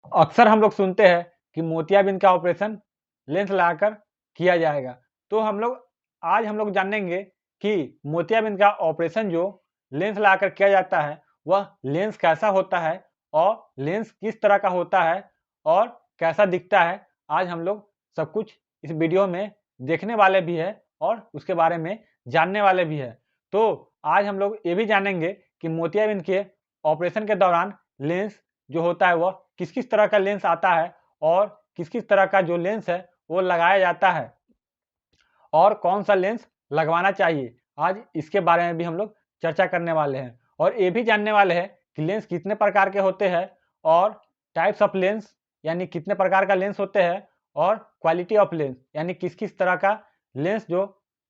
अक्सर हम लोग सुनते हैं कि मोतियाबिंद का ऑपरेशन लेंस लगाकर किया जाएगा। तो आज हम लोग जानेंगे कि मोतियाबिंद का ऑपरेशन जो लेंस लगाकर किया जाता है, वह लेंस कैसा होता है और लेंस किस तरह का होता है और कैसा दिखता है। आज हम लोग सब कुछ इस वीडियो में देखने वाले भी हैं और उसके बारे में जानने वाले भी हैं। तो आज हम लोग ये भी जानेंगे कि मोतियाबिंद के ऑपरेशन के दौरान लेंस जो होता है वह किस-किस तरह का लेंस आता है और किस-किस तरह का जो लेंस है वो लगाया जाता है और कौन-सा लेंस लगवाना चाहिए। आज इसके बारे में भी हम लोग चर्चा करने वाले हैं और ये भी जानने वाले हैं कि लेंस कितने प्रकार के होते हैं और टाइप्स ऑफ लेंस यानी कितने प्रकार का लेंस होते हैं और क्वालिटी ऑफ लेंस यानी किस-किस तरह का लेंस जो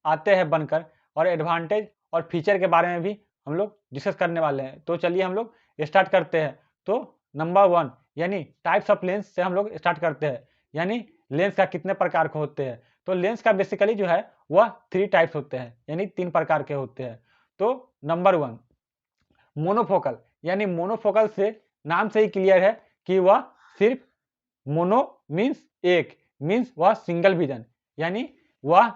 आते हैं बनकर और एडवांटेज और फीचर के बारे में भी हम लोग डिस्कस करने वाले हैं। तो चलिए हम लोग स्टार्ट करते हैं। तो नंबर 1 यानी टाइप्स ऑफ लेंस से हम लोग स्टार्ट करते हैं, यानी लेंस का कितने प्रकार के होते हैं। तो लेंस का बेसिकली जो है वह 3 टाइप्स होते हैं, यानी 3 प्रकार के होते हैं। तो नंबर 1 मोनोफोकल, यानी मोनोफोकल से नाम से ही क्लियर है कि वह सिर्फ मोनो मीन्स एक, मीन्स वह सिंगल विजन, यानी वह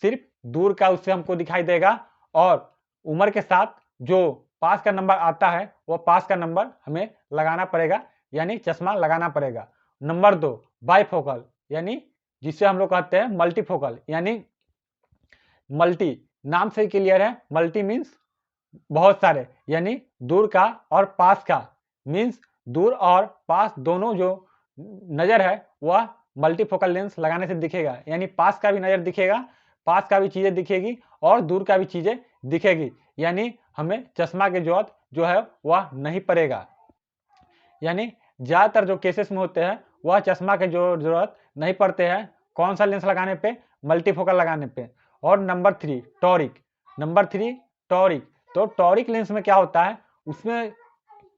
सिर्फ दूर का उससे हमको दिखाई देगा और उम्र के साथ जो पास का नंबर आता है वह पास का नंबर हमें लगाना पड़ेगा, यानी चश्मा लगाना पड़ेगा। नंबर 2 बाइफोकल, यानी जिसे हम लोग कहते हैं मल्टीफोकल, यानी मल्टी नाम से ही क्लियर है, मल्टी मीन्स बहुत सारे, यानी दूर का और पास का, मीन्स दूर और पास दोनों जो नज़र है वह मल्टीफोकल लेंस लगाने से दिखेगा, यानी पास का भी नज़र दिखेगा, पास का भी चीज़ें दिखेगी और दूर का भी चीज़ें दिखेगी, यानी हमें चश्मा की ज़रूरत जो है वह नहीं पड़ेगा। यानी ज़्यादातर जो केसेस में होते हैं वह चश्मा की जो ज़रूरत नहीं पड़ते हैं, कौन सा लेंस लगाने पे, मल्टीफोकल लगाने पे। और नंबर 3 टॉरिक, नंबर 3 टॉरिक। तो टॉरिक लेंस में क्या होता है, उसमें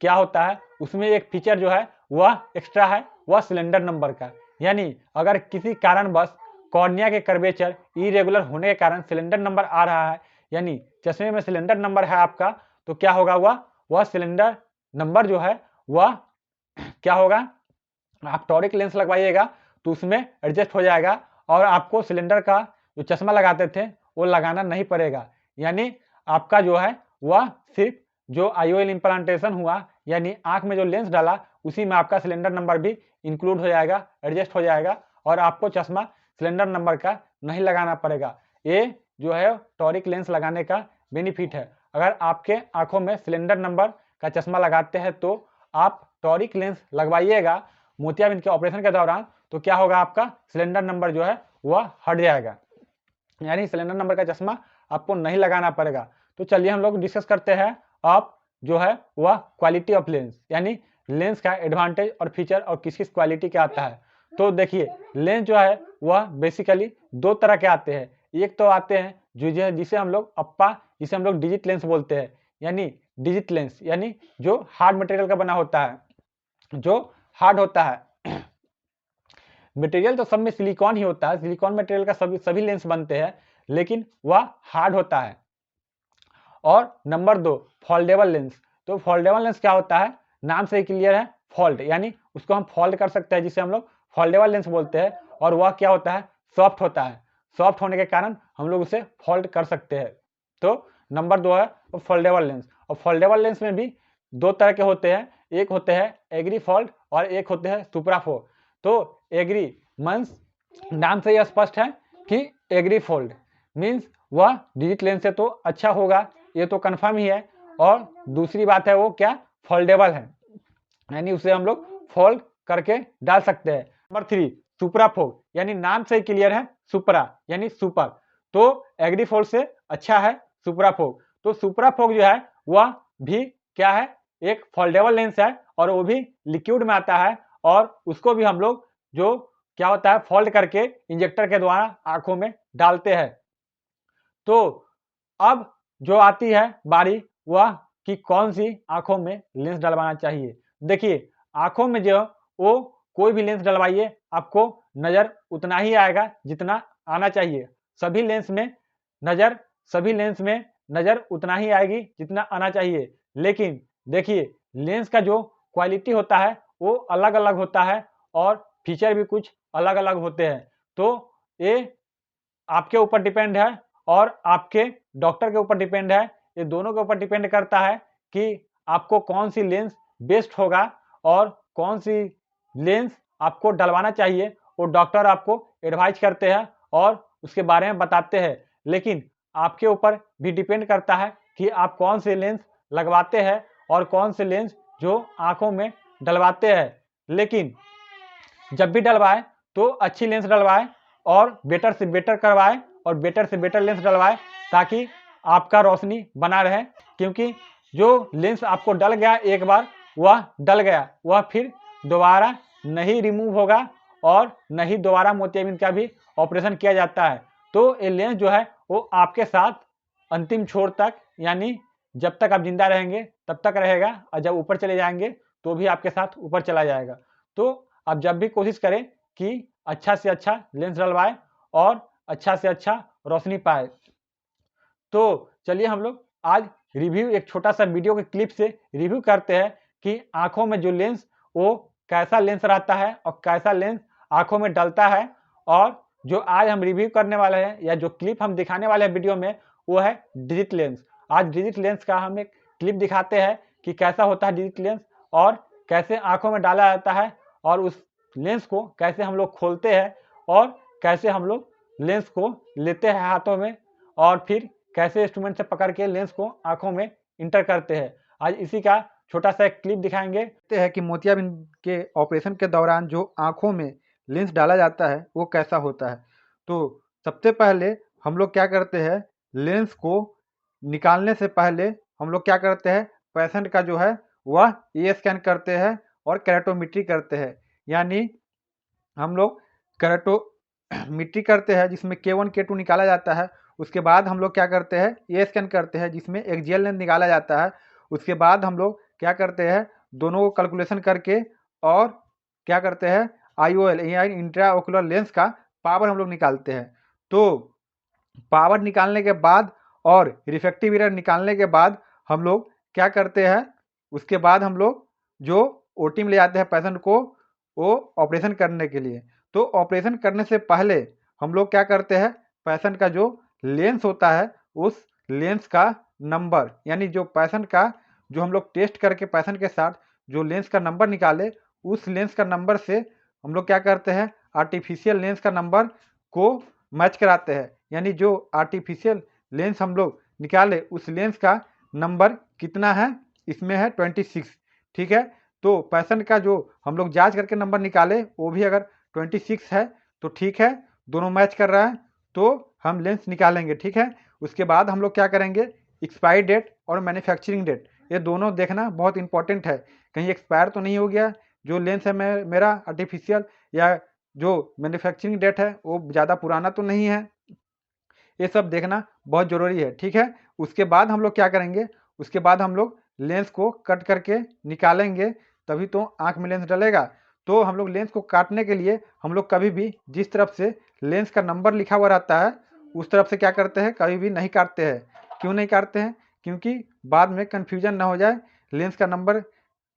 क्या होता है, उसमें एक फीचर जो है वह एक्स्ट्रा है, वह सिलेंडर नंबर का, यानी अगर किसी कारणवश कॉर्निया के कर्वेचर इरेगुलर होने के कारण सिलेंडर नंबर आ रहा है, यानी चश्मे में सिलेंडर नंबर है आपका, तो क्या होगा, वह सिलेंडर नंबर जो है वह क्या होगा, आप टॉरिक लेंस लगवाइएगा तो उसमें एडजस्ट हो जाएगा और आपको सिलेंडर का जो चश्मा लगाते थे वो लगाना नहीं पड़ेगा, यानी आपका जो है वह सिर्फ जो आईओएल इम्प्लांटेशन हुआ, यानी आंख में जो लेंस डाला उसी में आपका सिलेंडर नंबर भी इंक्लूड हो जाएगा, एडजस्ट हो जाएगा और आपको चश्मा सिलेंडर नंबर का नहीं लगाना पड़ेगा। ये जो है टॉरिक लेंस लगाने का बेनिफिट है। अगर आपके आंखों में सिलेंडर नंबर का चश्मा लगाते हैं तो आप टॉरिक लेंस लगवाइएगा मोतियाबिंद के ऑपरेशन के दौरान, तो क्या होगा, आपका सिलेंडर नंबर जो है वह हट जाएगा, यानी सिलेंडर नंबर का चश्मा आपको नहीं लगाना पड़ेगा। तो चलिए हम लोग डिस्कस करते हैं अब जो है वह क्वालिटी ऑफ लेंस, यानी लेंस का एडवांटेज और फीचर और किस किस क्वालिटी का आता है। तो देखिए लेंस जो है वह बेसिकली 2 तरह के आते हैं। एक तो आते हैं जिसे हम लोग अप्पा, जिसे हम लोग डिजिट लेंस बोलते हैं, यानी डिजिट लेंस यानी जो हार्ड मटेरियल का बना होता है, जो हार्ड होता है। मटेरियल तो सब में सिलिकॉन ही होता है, सिलिकॉन मटेरियल का सभी लेंस बनते हैं, लेकिन वह हार्ड होता है। और नंबर 2 फोल्डेबल लेंस। तो फोल्डेबल लेंस क्या होता है, नाम से ही क्लियर है, फोल्ड, यानी उसको हम फोल्ड कर सकते हैं, जिसे हम लोग फोल्डेबल लेंस बोलते हैं। और वह क्या होता है, सॉफ्ट होता है, सॉफ्ट होने के कारण हम लोग उसे फोल्ड कर सकते हैं। तो नंबर 2 है फोल्डेबल लेंस। और फोल्डेबल लेंस में भी 2 तरह के होते हैं, एक होते हैं एग्री फोल्ड और एक होते हैं सुपरा फोल्ड। तो एग्री मीन्स नाम से यह स्पष्ट है कि एग्री फोल्ड मीन्स वह डिजिट लेंस से तो अच्छा होगा, ये तो कंफर्म ही है। और दूसरी बात है वो क्या, फोल्डेबल है, यानी उसे हम लोग फोल्ड करके डाल सकते हैं। नंबर 3 सुपरा फोल्ड, यानी नाम से ही क्लियर है, सुपरा यानी सुपर, तो एग्री फोल्ड से अच्छा है सुपरा फोल्ड। तो सुपरा फोल्ड जो है वह भी क्या है, एक फोल्डेबल लेंस है और वो भी लिक्विड में आता है और उसको भी हम लोग जो क्या होता है फोल्ड करके इंजेक्टर के द्वारा आंखों में डालते हैं। तो अब जो आती है बारी वह कि कौन सी आंखों में लेंस डलवाना चाहिए। देखिए आंखों में जो वो कोई भी लेंस डलवाइए आपको नज़र उतना ही आएगा जितना आना चाहिए। सभी लेंस में नज़र सभी लेंस में नज़र उतना ही आएगी जितना आना चाहिए। लेकिन देखिए लेंस का जो क्वालिटी होता है वो अलग अलग होता है और फीचर भी कुछ अलग अलग होते हैं। तो ये आपके ऊपर डिपेंड है और आपके डॉक्टर के ऊपर डिपेंड है। ये दोनों के ऊपर डिपेंड करता है कि आपको कौन सी लेंस बेस्ट होगा और कौन सी लेंस आपको डलवाना चाहिए, वो डॉक्टर आपको एडवाइज करते हैं और उसके बारे में बताते हैं। लेकिन आपके ऊपर भी डिपेंड करता है कि आप कौन से लेंस लगवाते हैं और कौन से लेंस जो आँखों में डलवाते हैं। लेकिन जब भी डलवाएँ तो अच्छी लेंस डलवाएँ और बेटर से बेटर करवाएँ और बेटर से बेटर लेंस डलवाएँ, ताकि आपका रोशनी बना रहे। क्योंकि जो लेंस आपको डल गया एक बार, वह डल गया, वह फिर दोबारा नहीं रिमूव होगा और नहीं दोबारा मोतियाबिंद का भी ऑपरेशन किया जाता है। तो ये लेंस जो है वो आपके साथ अंतिम छोर तक, यानी जब तक आप जिंदा रहेंगे तब तक रहेगा, और जब ऊपर चले जाएंगे तो भी आपके साथ ऊपर चला जाएगा। तो आप जब भी कोशिश करें कि अच्छा से अच्छा लेंस डलवाएं और अच्छा से अच्छा रोशनी पाए। तो चलिए हम लोग आज रिव्यू, एक छोटा सा वीडियो के क्लिप से रिव्यू करते हैं कि आंखों में जो लेंस, वो कैसा लेंस रहता है और कैसा लेंस आंखों में डलता है। और जो आज हम रिव्यू करने वाले हैं या जो क्लिप हम दिखाने वाले हैं वीडियो में, वो है डिजिट लेंस। आज डिजिट लेंस का हम एक क्लिप दिखाते हैं कि कैसा होता है डिजिट लेंस और कैसे आंखों में डाला जाता है, और उस लेंस को कैसे हम लोग खोलते हैं और कैसे हम लोग लेंस को लेते हैं हाथों में, और फिर कैसे इंस्ट्रूमेंट से पकड़ के लेंस को आंखों में इंटर करते हैं। आज इसी का छोटा सा एक क्लिप दिखाएंगे। देखते हैं कि मोतियाबिंद के ऑपरेशन के दौरान जो आंखों में लेंस डाला जाता है वो कैसा होता है। तो सबसे पहले हम लोग क्या करते हैं, लेंस को निकालने से पहले हम लोग क्या करते हैं, पेशेंट का जो है वह ए स्कैन करते हैं और कैरेटोमेट्री करते हैं। यानी हम लोग कैरेटोमेट्री करते हैं जिसमें K1 K2 निकाला जाता है। उसके बाद हम लोग क्या करते हैं, ए स्कैन करते हैं जिसमें एक्सियल लेंस निकाला जाता है। उसके बाद हम लोग क्या करते हैं, दोनों को कैलकुलेशन करके और क्या करते हैं, IOL यानी इंट्रा ओकुलर लेंस का पावर हम लोग निकालते हैं। तो पावर निकालने के बाद और रिफ्रैक्टिव एरर निकालने के बाद हम लोग क्या करते हैं, उसके बाद हम लोग जो ओटी में ले जाते हैं पेशेंट को, वो ऑपरेशन करने के लिए। तो ऑपरेशन करने से पहले हम लोग क्या करते हैं, पेशेंट का जो लेंस होता है उस लेंस का नंबर, यानी जो पेशेंट का जो हम लोग टेस्ट करके पेशेंट के साथ जो लेंस का नंबर निकाले, उस लेंस का नंबर से हम लोग क्या करते हैं, आर्टिफिशियल लेंस का नंबर को मैच कराते हैं। यानी जो आर्टिफिशियल लेंस हम लोग निकाले उस लेंस का नंबर कितना है, इसमें है 26। ठीक है, तो पेशेंट का जो हम लोग जांच करके नंबर निकाले वो भी अगर 26 है तो ठीक है, दोनों मैच कर रहा है तो हम लेंस निकालेंगे। ठीक है, उसके बाद हम लोग क्या करेंगे, एक्सपायरी डेट और मैन्युफैक्चरिंग डेट, ये दोनों देखना बहुत इंपॉर्टेंट है, कहीं एक्सपायर तो नहीं हो गया जो लेंस है मेरा आर्टिफिशियल, या जो मैन्युफैक्चरिंग डेट है वो ज़्यादा पुराना तो नहीं है, ये सब देखना बहुत ज़रूरी है। ठीक है, उसके बाद हम लोग क्या करेंगे, उसके बाद हम लोग लेंस को कट करके निकालेंगे, तभी तो आँख में लेंस डलेगा। तो हम लोग लेंस को काटने के लिए हम लोग कभी भी जिस तरफ से लेंस का नंबर लिखा हुआ रहता है उस तरफ से क्या करते हैं, कभी भी नहीं काटते हैं। क्यों नहीं काटते हैं, क्योंकि बाद में कन्फ्यूजन ना हो जाए लेंस का नंबर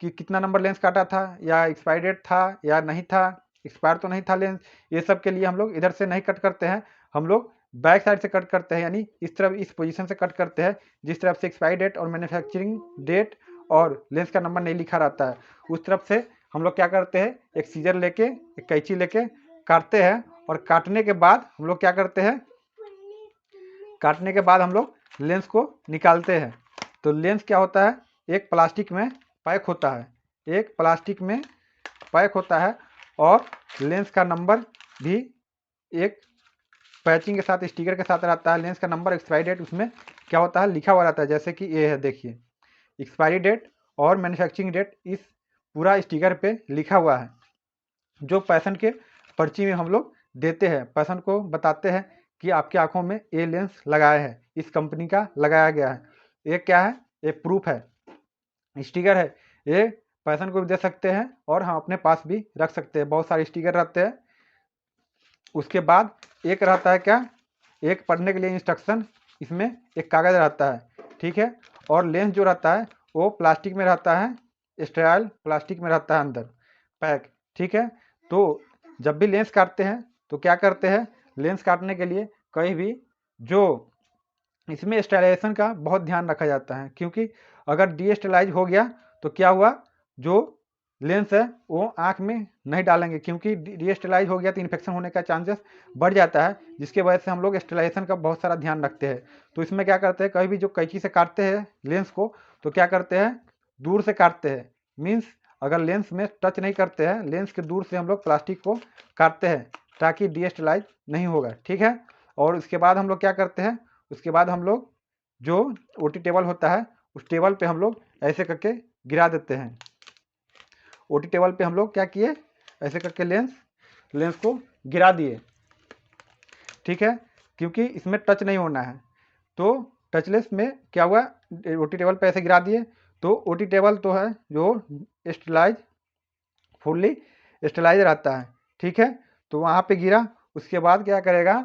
कि कितना नंबर लेंस काटा था, या एक्सपायरी डेट था या नहीं था, एक्सपायर तो नहीं था लेंस। ये सब के लिए हम लोग इधर से नहीं कट करते हैं, हम लोग बैक साइड से कट करते हैं, यानी इस तरफ इस पोजीशन से कट करते हैं जिस तरफ से एक्सपायरी डेट और मैन्युफैक्चरिंग डेट और लेंस का नंबर नहीं लिखा रहता है, उस तरफ से हम लोग क्या करते हैं, एक सीजर लेके, एक कैंची लेके काटते हैं। और काटने के बाद हम लोग क्या करते हैं, काटने के बाद हम लोग लेंस को निकालते हैं। तो लेंस क्या होता है, एक प्लास्टिक में पैक होता है, एक प्लास्टिक में पैक होता है, और लेंस का नंबर भी एक पैचिंग के साथ, स्टिकर के साथ रहता है। लेंस का नंबर, एक्सपायरी डेट उसमें क्या होता है, लिखा हुआ रहता है, जैसे कि ये है, देखिए एक्सपायरी डेट और मैन्युफैक्चरिंग डेट इस पूरा स्टिकर पे लिखा हुआ है, जो पेशेंट के पर्ची में हम लोग देते हैं। पेशेंट को बताते हैं कि आपकी आंखों में ये लेंस लगाया है, इस कंपनी का लगाया गया है। ये क्या है, ये प्रूफ है, स्टिकर है, ये पेशेंट को भी दे सकते हैं और हम अपने पास भी रख सकते हैं। बहुत सारे स्टिकर रहते हैं। उसके बाद एक रहता है क्या, एक पढ़ने के लिए इंस्ट्रक्शन, इसमें एक कागज़ रहता है। ठीक है, और लेंस जो रहता है वो प्लास्टिक में रहता है, स्टेराइल प्लास्टिक में रहता है अंदर। पैक। ठीक है, तो जब भी लेंस काटते हैं तो क्या करते हैं, लेंस काटने के लिए कहीं भी जो इसमें स्टेलाइजेशन का बहुत ध्यान रखा जाता है, क्योंकि अगर डीस्टेलाइज हो गया तो क्या हुआ, जो लेंस है वो आँख में नहीं डालेंगे, क्योंकि डीस्टेलाइज हो गया तो इन्फेक्शन होने का चांसेस बढ़ जाता है, जिसके वजह से हम लोग स्टेलाइजेशन का बहुत सारा ध्यान रखते हैं। तो इसमें क्या करते हैं, कहीं भी जो कैंची से काटते हैं लेंस को, तो क्या करते हैं, दूर से काटते हैं। मीन्स अगर लेंस में टच नहीं करते हैं, लेंस के दूर से हम लोग प्लास्टिक को काटते हैं ताकि डीस्टेलाइज नहीं होगा। ठीक है, और उसके बाद हम लोग क्या करते हैं, उसके बाद हम लोग जो ओटी टेबल होता है उस टेबल पे हम लोग ऐसे करके गिरा देते हैं। ओटी टेबल पे हम लोग क्या किए, ऐसे करके लेंस को गिरा दिए। ठीक है, क्योंकि इसमें टच नहीं होना है, तो टचलेस में क्या हुआ, ओटी टेबल पे ऐसे गिरा दिए तो ओटी टेबल तो है जो स्टेलाइज, फुल्ली स्टेलाइज रहता है। ठीक है, तो वहाँ पे गिरा, उसके बाद क्या करेगा,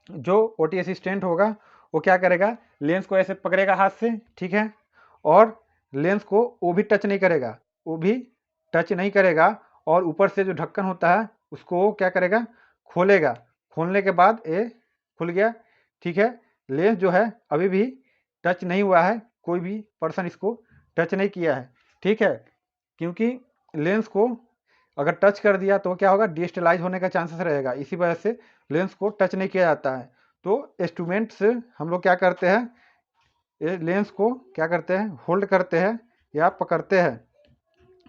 जो ओटी असिस्टेंट होगा वो क्या करेगा, लेंस को ऐसे पकड़ेगा हाथ से। ठीक है, और लेंस को वो भी टच नहीं करेगा, वो भी टच नहीं करेगा, और ऊपर से जो ढक्कन होता है उसको वो क्या करेगा, खोलेगा। खोलने के बाद ये खुल गया। ठीक है, लेंस जो है अभी भी टच नहीं हुआ है, कोई भी पर्सन इसको टच नहीं किया है। ठीक है, क्योंकि लेंस को अगर टच कर दिया तो क्या होगा, डिस्टेलाइज होने का चांसेस रहेगा, इसी वजह से लेंस को टच नहीं किया जाता है। तो इंस्ट्रूमेंट से हम लोग क्या करते हैं, ये लेंस को क्या करते हैं, होल्ड करते हैं या पकड़ते हैं।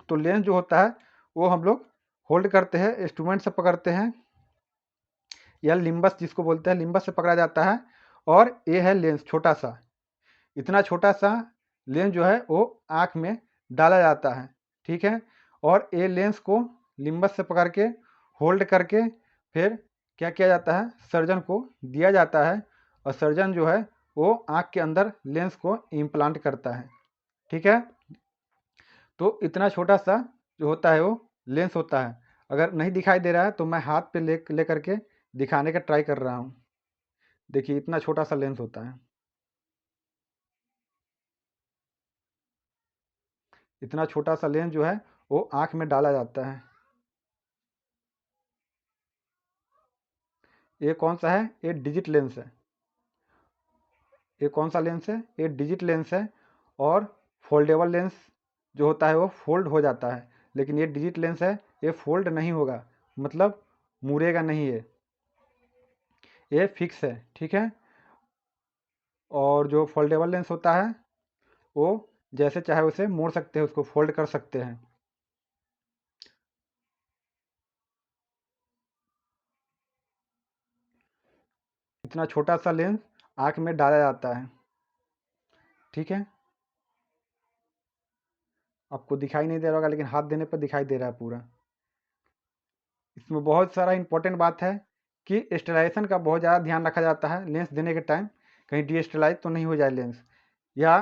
तो लेंस जो होता है वो हम लोग होल्ड करते हैं, इंस्ट्रूमेंट से पकड़ते हैं, या लिम्बस जिसको बोलते हैं, लिम्बस से पकड़ा जाता है। और ये है लेंस, छोटा सा, इतना छोटा सा लेंस जो है वो आँख में डाला जाता है। ठीक है, और ये लेंस को लिम्बस से पकड़ के होल्ड करके फिर क्या किया जाता है, सर्जन को दिया जाता है, और सर्जन जो है वो आँख के अंदर लेंस को इम्प्लांट करता है। ठीक है, तो इतना छोटा सा जो होता है वो लेंस होता है। अगर नहीं दिखाई दे रहा है तो मैं हाथ पे ले करके दिखाने का ट्राई कर रहा हूँ। देखिए इतना छोटा सा लेंस होता है, इतना छोटा सा लेंस जो है वो आँख में डाला जाता है। ये कौन सा है, ये डिजिट लेंस है। ये कौन सा लेंस है, ये डिजिट लेंस है। और फोल्डेबल लेंस जो होता है वो फोल्ड हो जाता है, लेकिन ये डिजिट लेंस है, ये फोल्ड नहीं होगा, मतलब मुड़ेगा नहीं, ये फिक्स है। ठीक है, और जो फोल्डेबल लेंस होता है वो जैसे चाहे उसे मोड़ सकते हैं, उसको फोल्ड कर सकते हैं। इतना छोटा सा लेंस आँख में डाला जाता है। ठीक है, आपको दिखाई नहीं दे रहा होगा, लेकिन हाथ देने पर दिखाई दे रहा है पूरा। इसमें बहुत सारा इंपॉर्टेंट बात है कि स्टेलाइजेशन का बहुत ज़्यादा ध्यान रखा जाता है लेंस देने के टाइम, कहीं डीस्टेलाइज तो नहीं हो जाए लेंस, या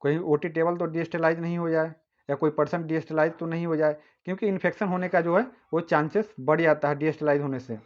कोई ओटी टेबल तो डीस्टेलाइज नहीं हो जाए, या कोई पर्सन डीस्टेलाइज तो नहीं हो जाए, क्योंकि इन्फेक्शन होने का जो है वो चांसेस बढ़ जाता है डीस्टेलाइज होने से।